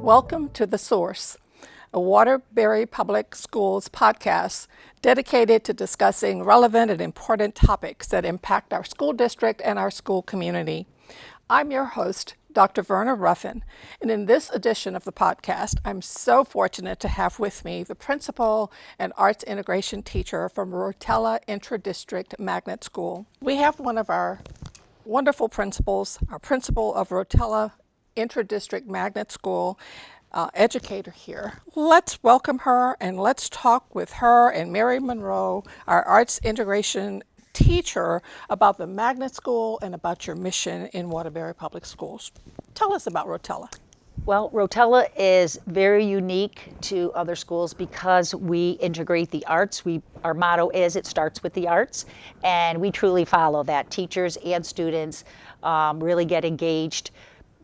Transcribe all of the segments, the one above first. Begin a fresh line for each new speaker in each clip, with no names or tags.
Welcome to The Source, a Waterbury Public Schools podcast dedicated to discussing relevant and important topics that impact our school district and our school community. I'm your host, Dr. Verna Ruffin, and in this edition of the podcast, I'm so fortunate to have with me the principal and arts integration teacher from Rotella Interdistrict Magnet School. We have one of our wonderful principals, our principal of Rotella Interdistrict Magnet School, educator here. Let's welcome her and let's talk with her and Mary Monroe, our arts integration teacher, about the Magnet School and about your mission in Waterbury Public Schools. Tell us about Rotella.
Well, Rotella is very unique to other schools because we integrate the arts. Our motto is it starts with the arts, and we truly follow that. Teachers and students really get engaged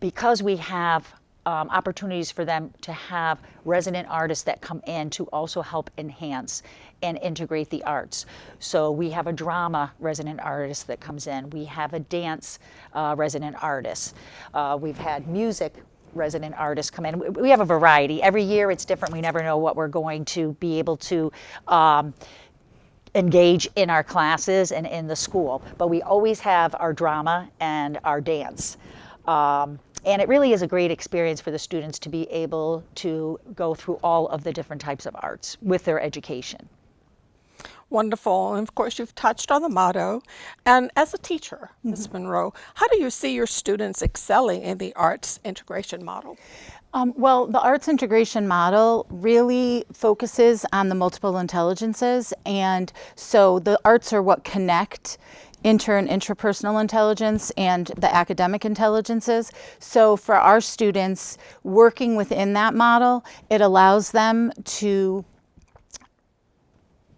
because we have opportunities for them to have resident artists that come in to also help enhance and integrate the arts. So we have a drama resident artist that comes in. We have a dance resident artist. We've had music resident artists come in. We have a variety. Every year it's different. We never know what we're going to be able to engage in our classes and in the school. But we always have our drama and our dance. And it really is a great experience for the students to be able to go through all of the different types of arts with their education.
Wonderful. And of course, you've touched on the motto. And as a teacher, Ms. Monroe, how do you see your students excelling in the arts integration model?
Well, the arts integration model really focuses on the multiple intelligences. And so the arts are what connect inter and intrapersonal intelligence and the academic intelligences. So for our students working within that model, it allows them to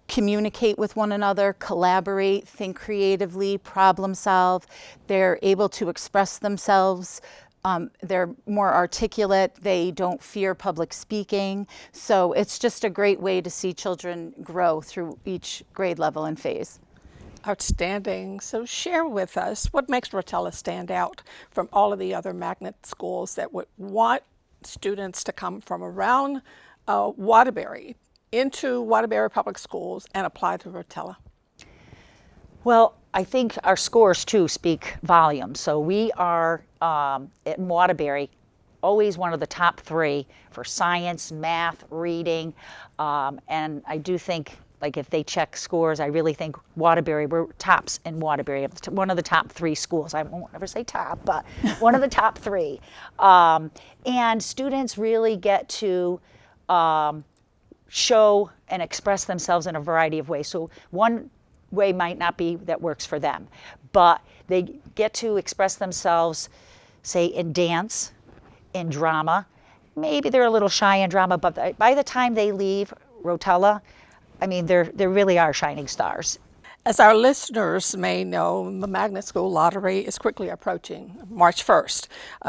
communicate with one another, collaborate, think creatively, problem solve. They're able to express themselves. They're more articulate. They don't fear public speaking. So it's just a great way to see children grow through each grade level and phase.
Outstanding. So share with us what makes Rotella stand out from all of the other magnet schools that would want students to come from around Waterbury into Waterbury Public Schools and apply to Rotella.
Well, I think our scores too speak volumes. So we are in Waterbury always one of the top 3 for science, math, reading, and I do think, like, if they check scores, I really think Waterbury, we're tops in Waterbury, one of the top 3 schools. I won't ever say top, but one of the top 3. And students really get to show and express themselves in a variety of ways. So one way might not be that works for them, but they get to express themselves, say, in dance, in drama. Maybe they're a little shy in drama, but by the time they leave Rotella, I mean, they really are shining stars.
As our listeners may know, the Magnet School Lottery is quickly approaching, March 1st,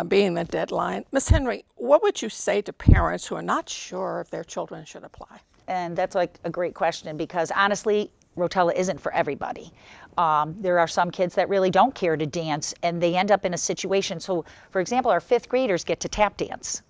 being the deadline. Ms. Henry, what would you say to parents who are not sure if their children should apply?
And that's like a great question because honestly, Rotella isn't for everybody. There are some kids that really don't care to dance and they end up in a situation. So, for example, our 5th graders get to tap dance.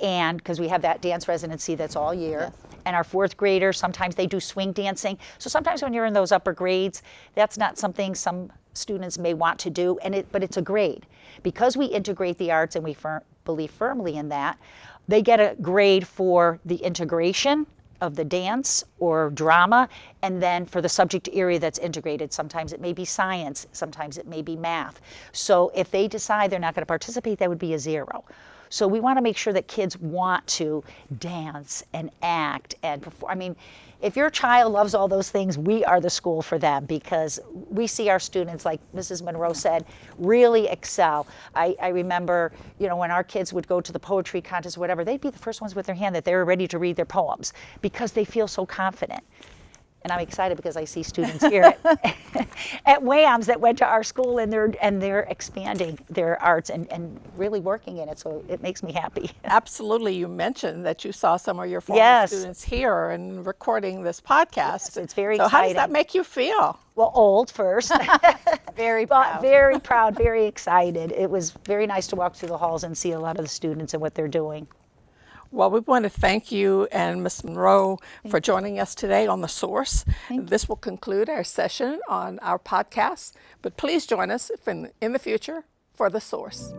And because we have that dance residency that's all year. Yes. And our 4th graders, sometimes they do swing dancing. So sometimes when you're in those upper grades, that's not something some students may want to do, but it's a grade. Because we integrate the arts and we believe firmly in that, they get a grade for the integration of the dance or drama, and then for the subject area that's integrated. Sometimes it may be science, sometimes it may be math. So if they decide they're not going to participate, that would be a 0. So we want to make sure that kids want to dance and act and perform. I mean, if your child loves all those things, we are the school for them because we see our students, like Mrs. Monroe said, really excel. I remember, when our kids would go to the poetry contest or whatever, they'd be the first ones with their hand that they were ready to read their poems because they feel so confident. And I'm excited because I see students here at WAMS that went to our school and they're expanding their arts and really working in it. So it makes me happy.
Absolutely. You mentioned that you saw some of your former students here and recording this podcast.
Yes, it's very
exciting. So how does that make you feel?
Well, old first.
Very proud.
Very proud, very excited. It was very nice to walk through the halls and see a lot of the students and what they're doing.
Well, we want to thank you and Ms. Monroe for joining us today on The Source. This will conclude our session on our podcast, but please join us in the future for The Source.